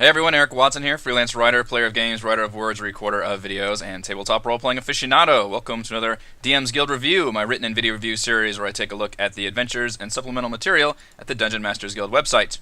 Hey everyone, Eric Watson here, freelance writer, player of games, writer of words, recorder of videos, and tabletop role-playing aficionado. Welcome to another DM's Guild review, my written and video review series where I take a look at the adventures and supplemental material at the Dungeon Masters Guild website.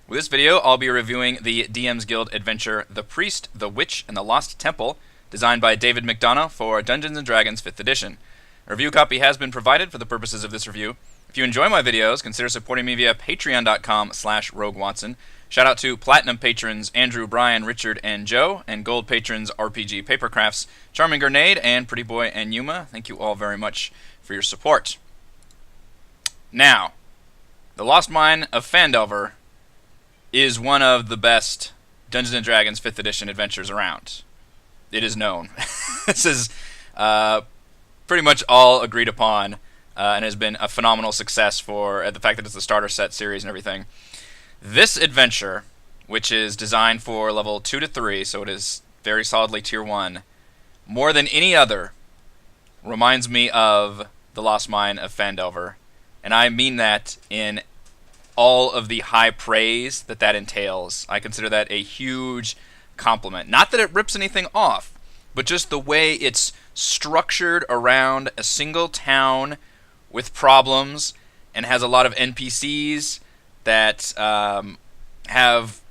With this video, I'll be reviewing the DM's Guild adventure The Priest, the Witch, and the Lost Temple, designed by David McDonough for Dungeons & Dragons 5th edition. A review copy has been provided for the purposes of this review. If you enjoy my videos, consider supporting me via patreon.com/roguewatson. Shout out to Platinum patrons Andrew, Brian, Richard, and Joe, and Gold patrons RPG Papercrafts, Charming Grenade, and Pretty Boy and Yuma. Thank you all very much for your support. Now, The Lost Mine of Phandelver is one of the best Dungeons & Dragons 5th edition adventures around. It is known. This is pretty much all agreed upon, and has been a phenomenal success for the fact that it's the starter set series and everything. This adventure, which is designed for level 2 to 3, so it is very solidly tier 1, more than any other, reminds me of The Lost Mine of Phandelver. And I mean that in all of the high praise that entails. I consider that a huge compliment. Not that it rips anything off, but just the way it's structured around a single town with problems and has a lot of NPCs that have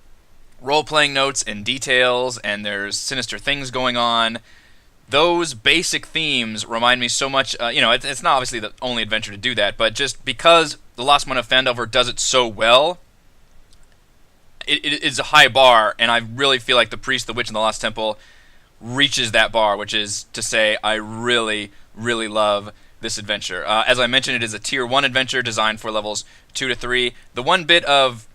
role-playing notes and details, and there's sinister things going on. Those basic themes remind me so much, it's not obviously the only adventure to do that, but just because The Lost Mine of Phandelver does it so well, it is a high bar, and I really feel like The Priest, the Witch, and the Lost Temple reaches that bar, which is to say I really, really love this adventure. As I mentioned, it is a tier 1 adventure designed for levels 2 to 3. The one bit of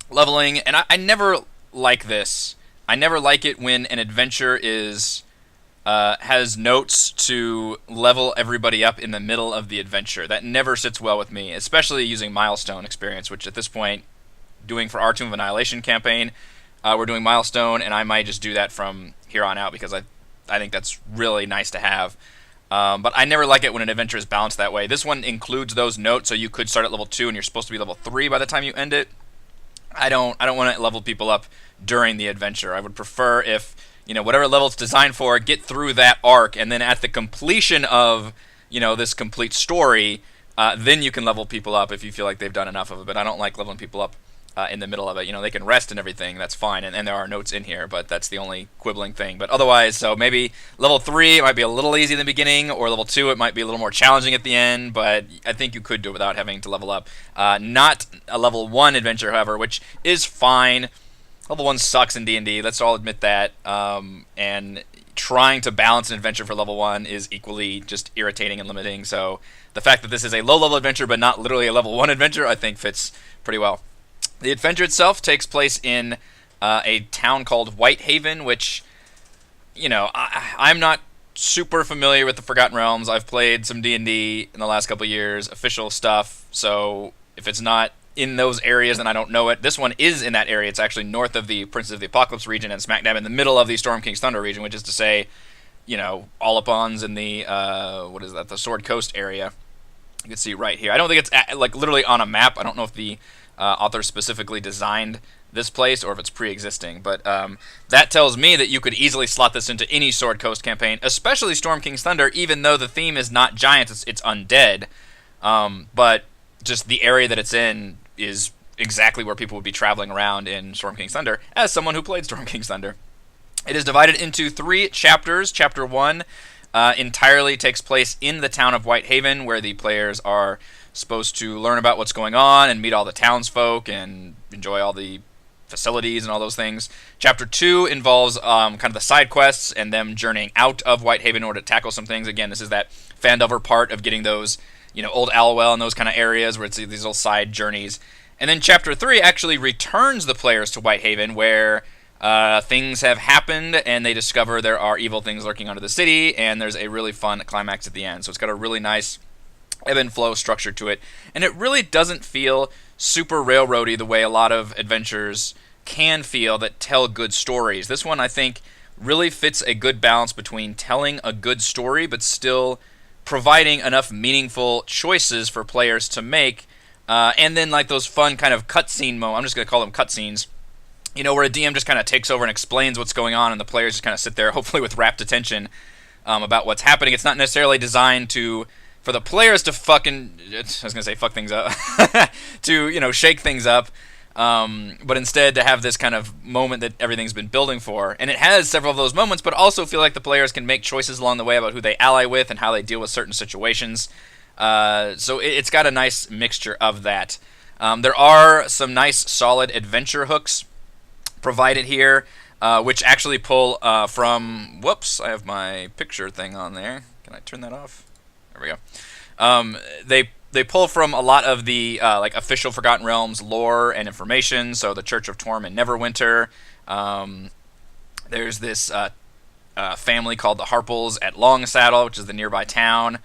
leveling, and I never like this. I never like it when an adventure has notes to level everybody up in the middle of the adventure. That never sits well with me, especially using milestone experience, which at this point, doing for our Tomb of Annihilation campaign, we're doing milestone, and I might just do that from here on out because I think that's really nice to have. But I never like it when an adventure is balanced that way. This one includes those notes, so you could start at level 2 and you're supposed to be level 3 by the time you end it. I don't want to level people up during the adventure. I would prefer if, whatever level it's designed for, get through that arc, and then at the completion of, this complete story, then you can level people up if you feel like they've done enough of it. But I don't like leveling people up in the middle of it. They can rest and everything, that's fine, and there are notes in here, but that's the only quibbling thing. But otherwise, so maybe level 3 it might be a little easy in the beginning, or level 2 it might be a little more challenging at the end, but I think you could do it without having to level up. Not a level 1 adventure, however, which is fine. Level 1 sucks in D&D, let's all admit that, and trying to balance an adventure for level 1 is equally just irritating and limiting, so the fact that this is a low-level adventure but not literally a level 1 adventure, I think fits pretty well. The adventure itself takes place in a town called Whitehaven, which, I'm not super familiar with the Forgotten Realms. I've played some D&D in the last couple of years, official stuff, so if it's not in those areas, then I don't know it. This one is in that area. It's actually north of the Princes of the Apocalypse region and smack dab in the middle of the Storm King's Thunder region, which is to say, Olapon's in the, the Sword Coast area. You can see right here. I don't think it's literally on a map. I don't know if the author specifically designed this place or if it's pre-existing, but that tells me that you could easily slot this into any Sword Coast campaign, especially Storm King's Thunder, even though the theme is not giants, it's undead, but just the area that it's in is exactly where people would be traveling around in Storm King's Thunder, as someone who played Storm King's Thunder. It is divided into 3 chapters. Chapter 1 entirely takes place in the town of Whitehaven, where the players are supposed to learn about what's going on and meet all the townsfolk and enjoy all the facilities and all those things. Chapter 2 involves kind of the side quests and them journeying out of Whitehaven in order to tackle some things. Again, this is that Phandelver part of getting those, Old Allowell and those kind of areas where it's these little side journeys. And then Chapter 3 actually returns the players to Whitehaven, where things have happened and they discover there are evil things lurking under the city, and there's a really fun climax at the end. So it's got a really nice ebb and flow structure to it, and it really doesn't feel super railroady the way a lot of adventures can feel that tell good stories. This one, I think, really fits a good balance between telling a good story but still providing enough meaningful choices for players to make, and then like those fun kind of cutscene moments, I'm just going to call them cutscenes, where a DM just kind of takes over and explains what's going on, and the players just kind of sit there, hopefully with rapt attention, about what's happening. It's not necessarily designed for the players to fuck things up, to shake things up, but instead to have this kind of moment that everything's been building for. And it has several of those moments, but also feel like the players can make choices along the way about who they ally with and how they deal with certain situations. So it's got a nice mixture of that. There are some nice solid adventure hooks provided here, which actually pull from... Whoops, I have my picture thing on there. Can I turn that off? There we go. They pull from a lot of the official Forgotten Realms lore and information. So the Church of Torm and Neverwinter. There's this family called the Harples at Longsaddle, which is the nearby town.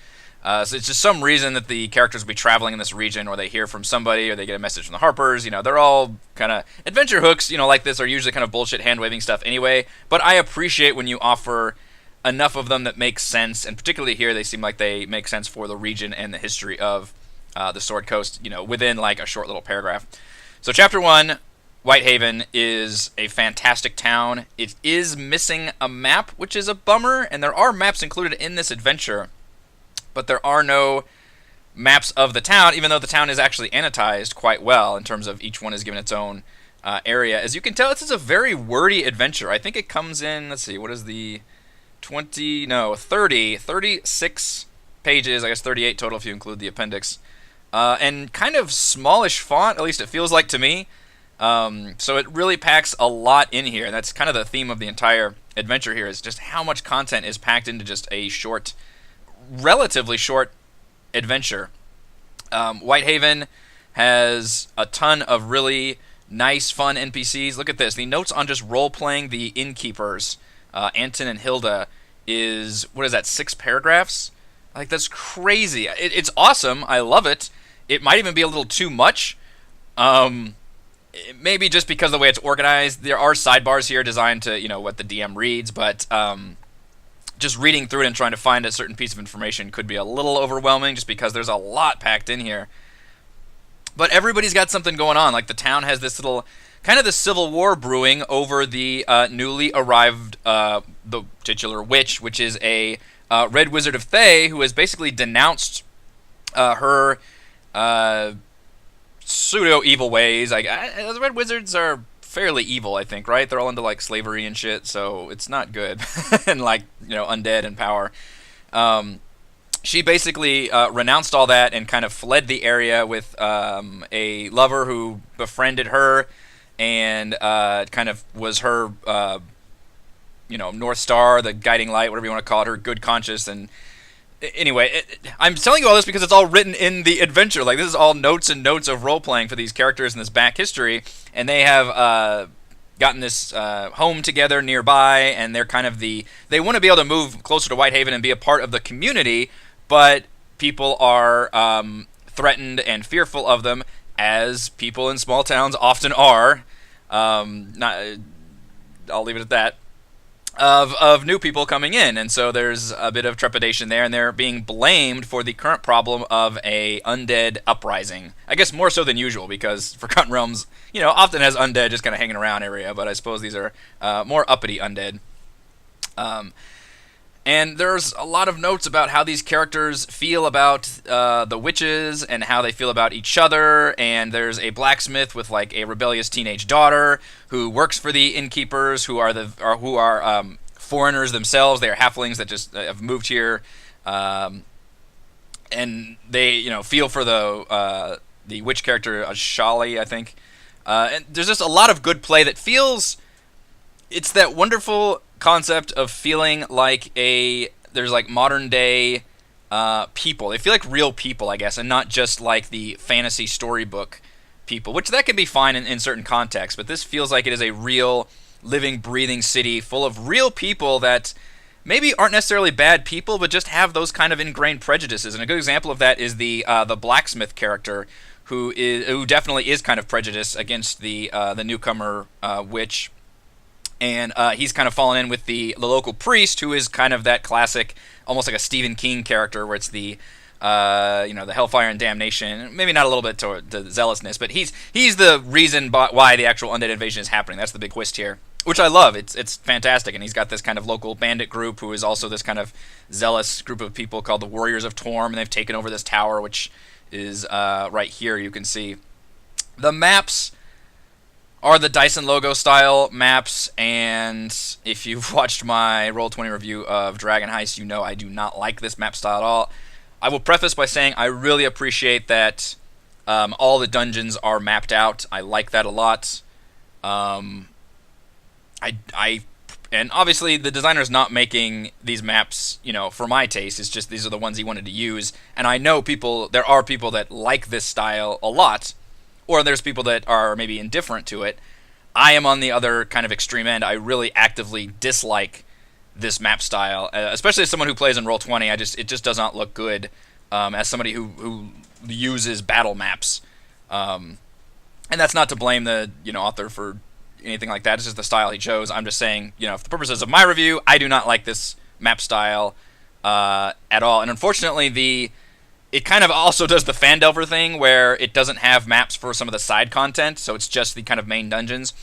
So it's just some reason that the characters will be traveling in this region, or they hear from somebody, or they get a message from the Harpers. They're all kind of adventure hooks, like this are usually kind of bullshit hand-waving stuff anyway. But I appreciate when you offer enough of them that make sense, and particularly here they seem like they make sense for the region and the history of the Sword Coast, within like a short little paragraph. So Chapter 1, Whitehaven, is a fantastic town. It is missing a map, which is a bummer, and there are maps included in this adventure, but there are no maps of the town, even though the town is actually annotized quite well in terms of each one is given its own area. As you can tell, this is a very wordy adventure. I think it comes in, let's see, what is the 36 pages, I guess 38 total if you include the appendix, and kind of smallish font, at least it feels like to me. So it really packs a lot in here, and that's kind of the theme of the entire adventure here, is just how much content is packed into just a relatively short adventure. Whitehaven has a ton of really nice, fun NPCs. Look at this. The notes on just role-playing the innkeepers, Anton and Hilda, is, 6 paragraphs? Like, that's crazy. It's awesome. I love it. It might even be a little too much. Maybe just because of the way it's organized. There are sidebars here designed to, what the DM reads, but just reading through it and trying to find a certain piece of information could be a little overwhelming just because there's a lot packed in here. But everybody's got something going on. Like, the town has this little, kind of the civil war brewing over the newly arrived, the titular witch, which is a Red Wizard of Thay, who has basically denounced her pseudo-evil ways. The Red Wizards are fairly evil, I think, right? They're all into, slavery and shit, so it's not good. And, undead and power. She basically renounced all that and kind of fled the area with a lover who befriended her and kind of was her, North Star, the guiding light, whatever you want to call it, her good conscience. And anyway, I'm telling you all this because it's all written in the adventure. This is all notes and notes of role-playing for these characters and this back history. And they have gotten this home together nearby, and they're kind of they want to be able to move closer to Whitehaven and be a part of the community, but people are threatened and fearful of them, as people in small towns often are. I'll leave it at that. Of new people coming in, and so there's a bit of trepidation there, and they're being blamed for the current problem of a undead uprising. I guess more so than usual, because Forgotten Realms, often has undead just kind of hanging around area, but I suppose these are more uppity undead. And there's a lot of notes about how these characters feel about the witches and how they feel about each other. And there's a blacksmith with a rebellious teenage daughter who works for the innkeepers, who are foreigners themselves. They are halflings that just have moved here, and they feel for the witch character Ashali, I think. And there's just a lot of good play that feels. It's that wonderful concept of feeling like there's modern day people. They feel like real people, I guess, and not just like the fantasy storybook people, which that can be fine in certain contexts, but this feels like it is a real living, breathing city full of real people that maybe aren't necessarily bad people, but just have those kind of ingrained prejudices. And a good example of that is the blacksmith character, who definitely is kind of prejudiced against the newcomer witch. And he's kind of fallen in with the local priest, who is kind of that classic, almost like a Stephen King character, where it's the the Hellfire and Damnation. Maybe not a little bit toward the zealousness, but he's the reason why the actual undead invasion is happening. That's the big twist here, which I love. It's fantastic, and he's got this kind of local bandit group who is also this kind of zealous group of people called the Warriors of Torm, and they've taken over this tower, which is right here. You can see the maps are the Dyson logo style maps, and if you've watched my Roll20 review of Dragon Heist, you know I do not like this map style at all. I will preface by saying I really appreciate that all the dungeons are mapped out. I like that a lot. And obviously the designer's not making these maps, for my taste. It's just these are the ones he wanted to use. And I know there are people that like this style a lot, or there's people that are maybe indifferent to it. I am on the other kind of extreme end. I really actively dislike this map style, especially as someone who plays in Roll20. It just does not look good as somebody who uses battle maps. And that's not to blame the author for anything like that. It's just the style he chose. I'm just saying, for the purposes of my review, I do not like this map style at all. And unfortunately, it kind of also does the Fandelver thing where it doesn't have maps for some of the side content, so it's just the kind of main dungeons.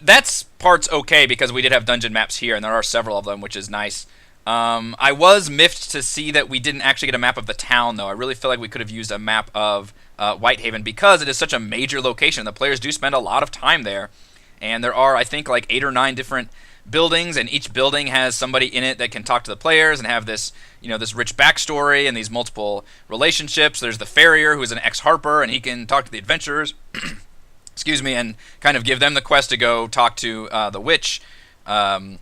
That's part's okay because we did have dungeon maps here, and there are several of them, which is nice. I was miffed to see that we didn't actually get a map of the town, though. I really feel like we could have used a map of Whitehaven because it is such a major location. The players do spend a lot of time there, and there are, I think, like 8 or 9 different buildings, and each building has somebody in it that can talk to the players and have this, this rich backstory and these multiple relationships. There's the farrier, who's an ex-harper, and he can talk to the adventurers, excuse me, and kind of give them the quest to go talk to the witch, a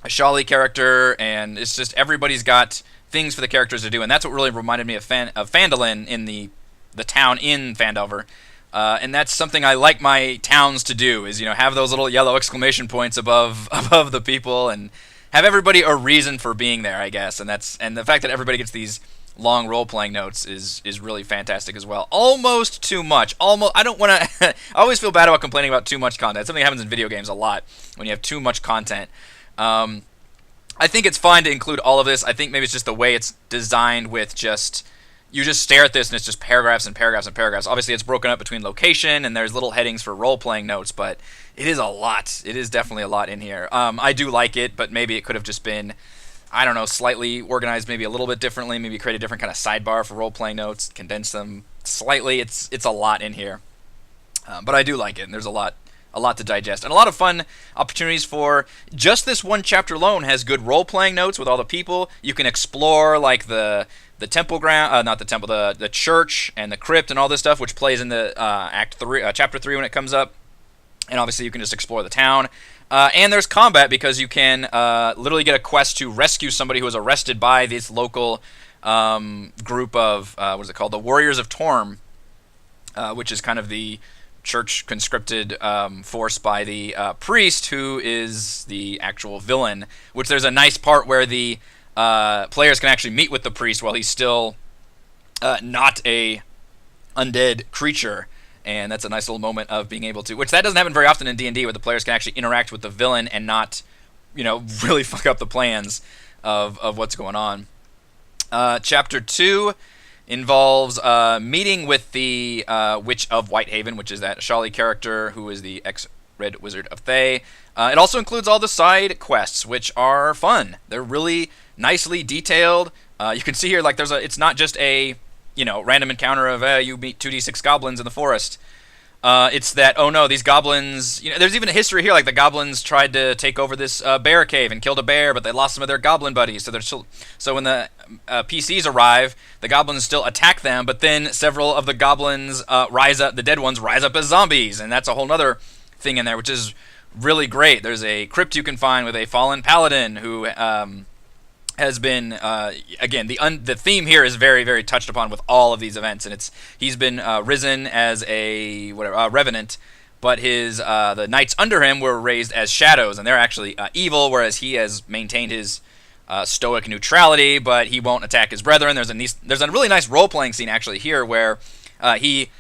Shali character, and it's just everybody's got things for the characters to do, and that's what really reminded me of Phandalin in the town in Phandelver. And that's something I like my towns to do, is have those little yellow exclamation points above the people, and have everybody a reason for being there, I guess. And the fact that everybody gets these long role-playing notes is really fantastic as well. Almost too much. I don't want to. I always feel bad about complaining about too much content. It's something that happens in video games a lot when you have too much content. I think it's fine to include all of this. I think maybe it's just the way it's designed with you just stare at this and it's just paragraphs and paragraphs and paragraphs. Obviously, it's broken up between location and there's little headings for role-playing notes, but it is a lot. It is definitely a lot in here. I do like it, but maybe it could have just been, I don't know, slightly organized maybe a little bit differently, maybe create a different kind of sidebar for role-playing notes, condense them slightly. It's a lot in here. But I do like it, and there's a lot to digest, and a lot of fun opportunities for just this one chapter alone has good role-playing notes with all the people. You can explore like the temple ground, not the temple, the church and the crypt and all this stuff, which plays in the chapter 3 when it comes up. And obviously you can just explore the town. And there's combat because you can literally get a quest to rescue somebody who was arrested by this local group of, what is it called? The Warriors of Torm, which is kind of the church conscripted force by the priest, who is the actual villain, which there's a nice part where the players can actually meet with the priest while he's still not a undead creature, and that's a nice little moment of being able to, which that doesn't happen very often in D&D, where the players can actually interact with the villain and not, really fuck up the plans of what's going on. Chapter 2 involves meeting with the Witch of Whitehaven, which is that Shali character who is the ex-Red Wizard of Thay. It also includes all the side quests, which are fun. They're really nicely detailed. You can see here, like, it's not just a, random encounter of, you meet 2d6 goblins in the forest. It's that, oh no, these goblins, there's even a history here, like the goblins tried to take over this bear cave and killed a bear, but they lost some of their goblin buddies, so when the PCs arrive, the goblins still attack them, but then several of the goblins the dead ones rise up as zombies, and that's a whole other thing in there, which is really great. There's a crypt you can find with a fallen paladin who has been, again, the theme here is very, very touched upon with all of these events, and he's been risen as a revenant, but the knights under him were raised as shadows, and they're actually evil, whereas he has maintained his stoic neutrality, but he won't attack his brethren. There's a really nice role-playing scene actually here where he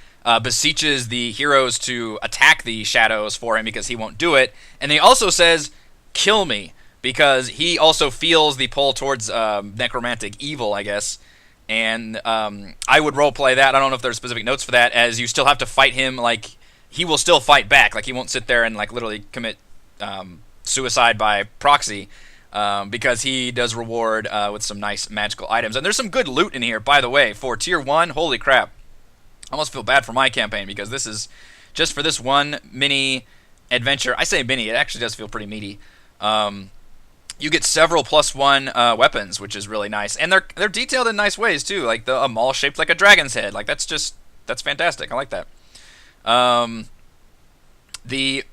beseeches the heroes to attack the shadows for him because he won't do it, and he also says, "Kill me," because he also feels the pull towards necromantic evil, I guess, And I would roleplay that. I don't know if there's specific notes for that, as you still have to fight him. Like, he will still fight back. Like, he won't sit there and like literally commit suicide by proxy, because he does reward with some nice magical items. And there's some good loot in here, by the way, for tier 1. Holy crap. I almost feel bad for my campaign, because this is just for this one mini adventure. I say mini, it actually does feel pretty meaty. You get several +1 weapons, which is really nice, and they're detailed in nice ways too. Like a maul shaped like a dragon's head. Like that's fantastic. I like that. The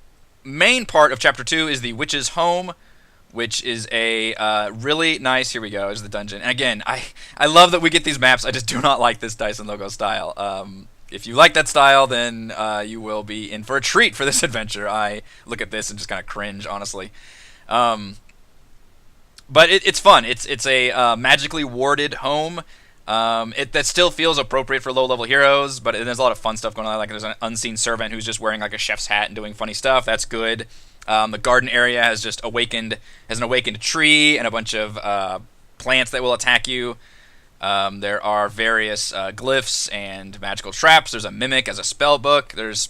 main part of Chapter 2 is the Witch's Home, which is a really nice. Here we go. Is the dungeon. And again, I love that we get these maps. I just do not like this Dyson logo style. If you like that style, then you will be in for a treat for this adventure. I look at this and just kind of cringe, honestly. But it's fun. It's a magically warded home. That still feels appropriate for low-level heroes, but there's a lot of fun stuff going on. Like there's an unseen servant who's just wearing like a chef's hat and doing funny stuff. That's good. The garden area has an awakened tree and a bunch of plants that will attack you. There are various glyphs and magical traps. There's a mimic as a spell book. There's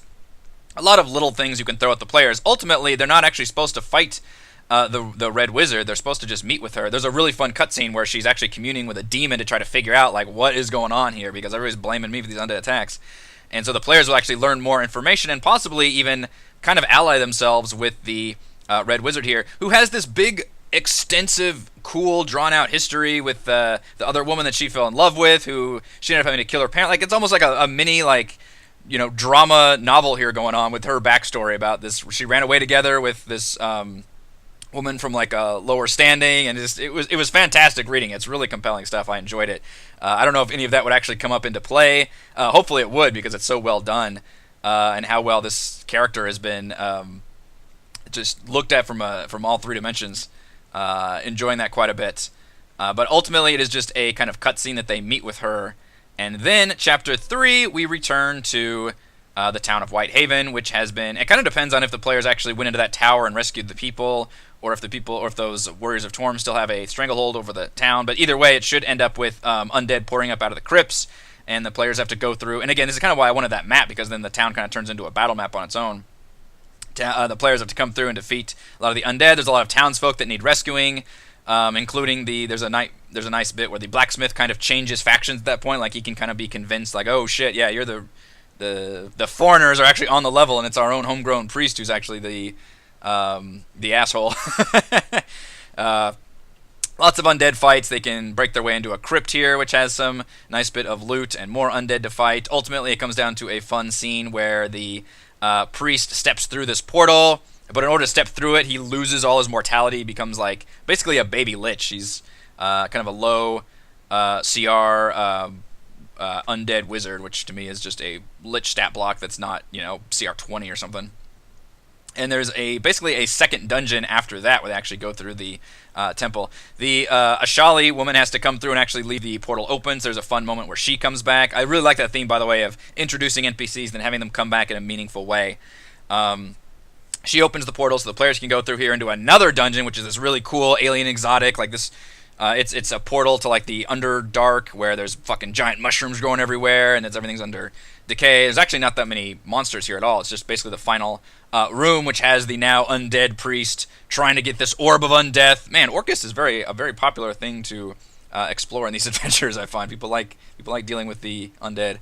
a lot of little things you can throw at the players. Ultimately, they're not actually supposed to fight the Red Wizard. They're supposed to just meet with her. There's a really fun cutscene where she's actually communing with a demon to try to figure out like what is going on here, because everybody's blaming me for these undead attacks. And so the players will actually learn more information and possibly even kind of ally themselves with the Red Wizard here, who has this big, extensive, cool, drawn-out history with the other woman that she fell in love with, who she ended up having to kill her parent. Like it's almost like a mini like drama novel here going on with her backstory about this. She ran away together with this woman from like a lower standing, and it was fantastic reading. It's really compelling stuff. I enjoyed it. I don't know if any of that would actually come up into play. Hopefully it would, because it's so well done, and how well this character has been just looked at from all 3 dimensions. Enjoying that quite a bit. But ultimately it is just a kind of cutscene that they meet with her, and then Chapter 3 we return to the town of Whitehaven, which has been. It kind of depends on if the players actually went into that tower and rescued the people, or if those Warriors of Torm still have a stranglehold over the town. But either way, it should end up with undead pouring up out of the crypts, and the players have to go through. And again, this is kind of why I wanted that map, because then the town kind of turns into a battle map on its own. The players have to come through and defeat a lot of the undead. There's a lot of townsfolk that need rescuing, including there's a nice bit where the blacksmith kind of changes factions at that point. Like he can kind of be convinced, like, oh shit, yeah, you're the foreigners are actually on the level, and it's our own homegrown priest who's actually the asshole. Lots of undead fights. They can break their way into a crypt here, which has some nice bit of loot and more undead to fight. Ultimately, it comes down to a fun scene where the priest steps through this portal, but in order to step through it, he loses all his mortality. He becomes like basically a baby lich. He's kind of a low CR undead wizard, which to me is just a lich stat block that's not CR 20 or something. And there's basically a second dungeon after that where they actually go through the temple. The Ashali woman has to come through and actually leave the portal open, so there's a fun moment where she comes back. I really like that theme, by the way, of introducing NPCs and having them come back in a meaningful way. She opens the portal so the players can go through here into another dungeon, which is this really cool alien exotic. Like this, it's a portal to like the Underdark, where there's fucking giant mushrooms growing everywhere, and everything's under decay. There's actually not that many monsters here at all. It's just basically the final room, which has the now undead priest trying to get this orb of undeath. Man, Orcus is a very popular thing to explore in these adventures. I find people like dealing with the undead,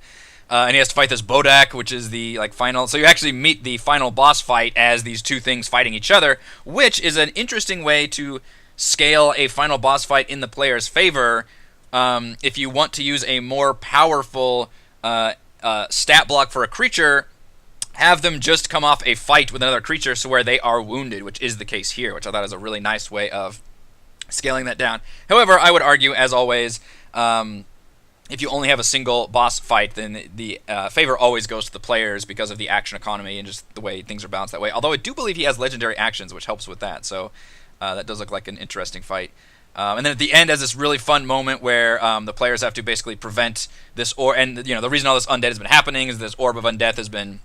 and he has to fight this Bodak, which is the final. So you actually meet the final boss fight as these two things fighting each other, which is an interesting way to scale a final boss fight in the player's favor. If you want to use a more powerful stat block for a creature, have them just come off a fight with another creature so where they are wounded, which is the case here, which I thought is a really nice way of scaling that down. However, I would argue, as always, if you only have a single boss fight, then the favor always goes to the players because of the action economy and just the way things are balanced that way. Although I do believe he has legendary actions, which helps with that, so that does look like an interesting fight. And then at the end, has this really fun moment where the players have to basically prevent this and the reason all this undead has been happening is this orb of undeath has been,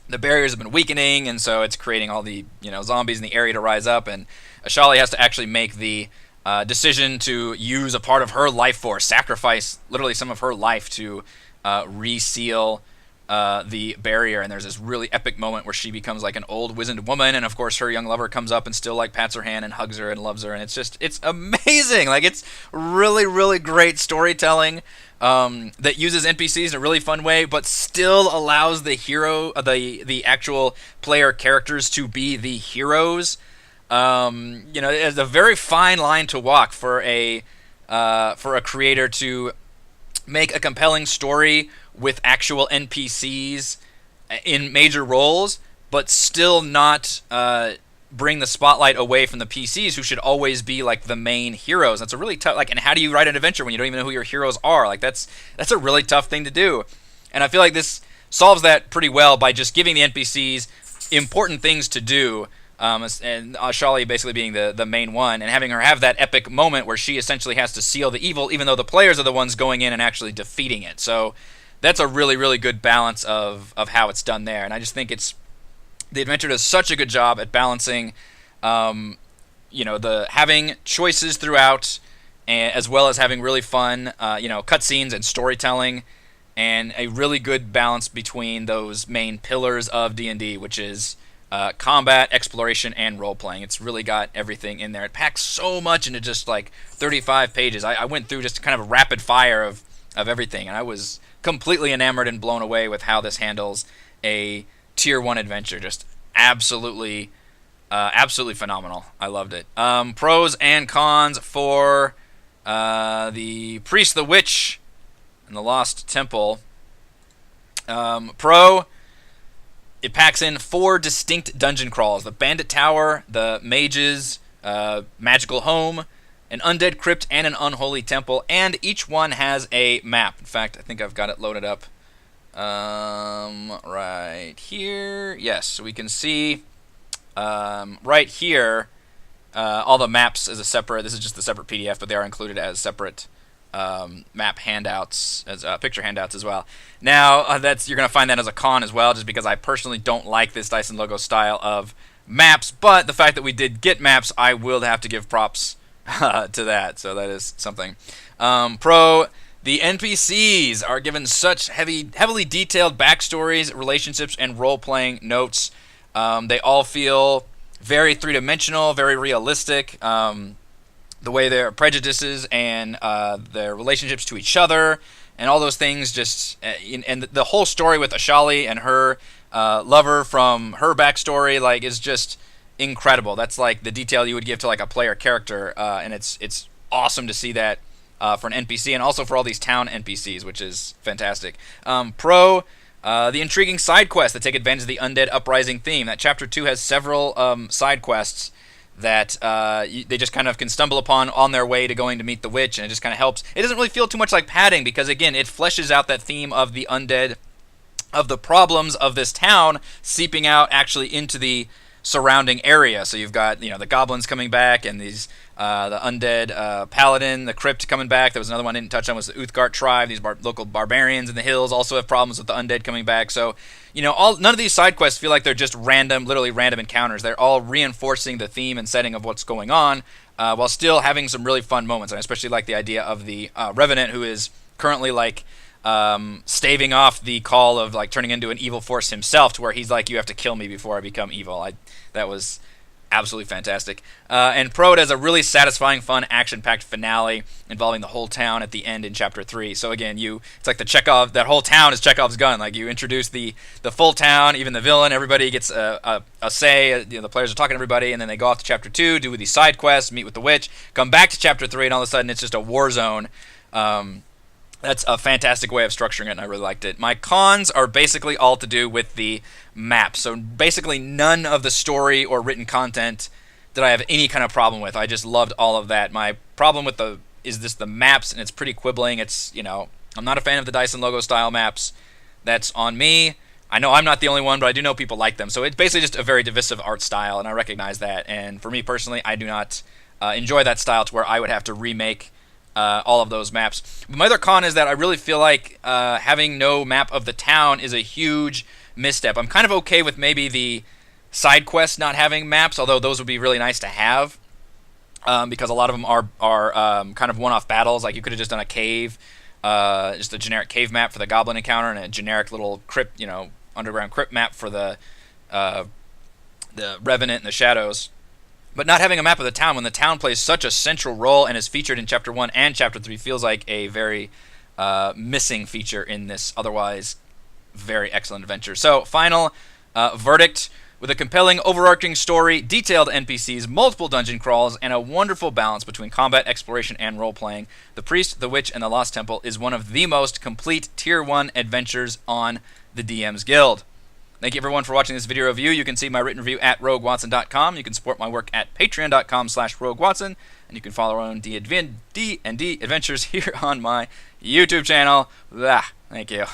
the barriers have been weakening, and so it's creating all the zombies in the area to rise up, and Ashali has to actually make the decision to use a part of her life force, sacrifice literally some of her life to reseal the barrier. And there's this really epic moment where she becomes like an old wizened woman, and of course her young lover comes up and still like pats her hand and hugs her and loves her, and it's amazing. Like, it's really, really great storytelling that uses NPCs in a really fun way, but still allows the hero, the actual player characters to be the heroes. It's a very fine line to walk for a creator to make a compelling story with actual NPCs in major roles, but still not bring the spotlight away from the PCs, who should always be like the main heroes. That's a really tough, like, and how do you write an adventure when you don't even know who your heroes are? Like, that's a really tough thing to do. And I feel like this solves that pretty well by just giving the NPCs important things to do. And Ashali basically being the main one, and having her have that epic moment where she essentially has to seal the evil, even though the players are the ones going in and actually defeating it. So that's a really, really good balance of how it's done there. And I just think the adventure does such a good job at balancing, the having choices throughout, as well as having really fun, cutscenes and storytelling, and a really good balance between those main pillars of D&D, which is combat, exploration, and role-playing. It's really got everything in there. It packs so much into just like 35 pages. I went through just kind of a rapid fire of everything, and I was completely enamored and blown away with how this handles a Tier 1 adventure. Just absolutely phenomenal. I loved it. Pros and cons for the Priest, the Witch, and the Lost Temple. Pro: it packs in 4 distinct dungeon crawls: the Bandit Tower, the Mage's Magical Home, an Undead Crypt, and an Unholy Temple, and each one has a map. In fact, I think I've got it loaded up right here. Yes, so we can see right here all the maps as a separate. This is just the separate PDF, but they are included as separate map handouts, as picture handouts as well. Now, you're going to find that as a con as well, just because I personally don't like this Dice and Logo style of maps, but the fact that we did get maps, I will have to give props to that, so that is something. Pro: the NPCs are given such heavily detailed backstories, relationships, and role-playing notes. They all feel very three-dimensional, very realistic. The way their prejudices and their relationships to each other and all those things, and the whole story with Ashali and her lover from her backstory, like, is just incredible. That's like the detail you would give to like a player character, and it's awesome to see that for an NPC, and also for all these town NPCs, which is fantastic. Pro: the intriguing side quests that take advantage of the Undead Uprising theme. That Chapter 2 has several side quests that they just kind of can stumble upon on their way to going to meet the witch, and it just kind of helps. It doesn't really feel too much like padding, because again, it fleshes out that theme of the undead, of the problems of this town seeping out actually into the surrounding area. So you've got the goblins coming back, and these the undead paladin, the crypt coming back. There was another one I didn't touch on, was the Uthgard tribe. These local barbarians in the hills also have problems with the undead coming back. So none of these side quests feel like they're just literally random encounters. They're all reinforcing the theme and setting of what's going on, while still having some really fun moments. And I especially like the idea of the Revenant, who is currently like staving off the call of like turning into an evil force himself, to where he's like, you have to kill me before I become evil. That was absolutely fantastic. And Pro: it has a really satisfying, fun, action-packed finale involving the whole town at the end in Chapter 3. So again, it's like that whole town is Chekhov's gun. Like, you introduce the full town, even the villain, everybody gets a say. The players are talking to everybody, and then they go off to Chapter 2, do these side quests, meet with the witch, come back to Chapter 3, and all of a sudden it's just a war zone. That's a fantastic way of structuring it, and I really liked it. My cons are basically all to do with the map. So basically none of the story or written content that I have any kind of problem with. I just loved all of that. My problem with the maps, and it's pretty quibbling. It's, I'm not a fan of the Dice and Logo style maps. That's on me. I know I'm not the only one, but I do know people like them. So it's basically just a very divisive art style, and I recognize that. And for me personally, I do not enjoy that style to where I would have to remake all of those maps. But my other con is that I really feel like having no map of the town is a huge misstep. I'm kind of okay with maybe the side quests not having maps, although those would be really nice to have. because a lot of them are kind of one-off battles. Like you could have just done a cave, just a generic cave map for the goblin encounter, and a generic little crypt, underground crypt map for the revenant and the shadows. But not having a map of the town when the town plays such a central role and is featured in Chapter 1 and Chapter 3 feels like a very missing feature in this otherwise very excellent adventure. So, final verdict. With a compelling, overarching story, detailed NPCs, multiple dungeon crawls, and a wonderful balance between combat, exploration, and role-playing, The Priest, the Witch, and the Lost Temple is one of the most complete Tier 1 adventures on the DM's Guild. Thank you, everyone, for watching this video review. You can see my written review at roguewatson.com. You can support my work at patreon.com/roguewatson. And you can follow our own D&D adventures here on my YouTube channel. Thank you.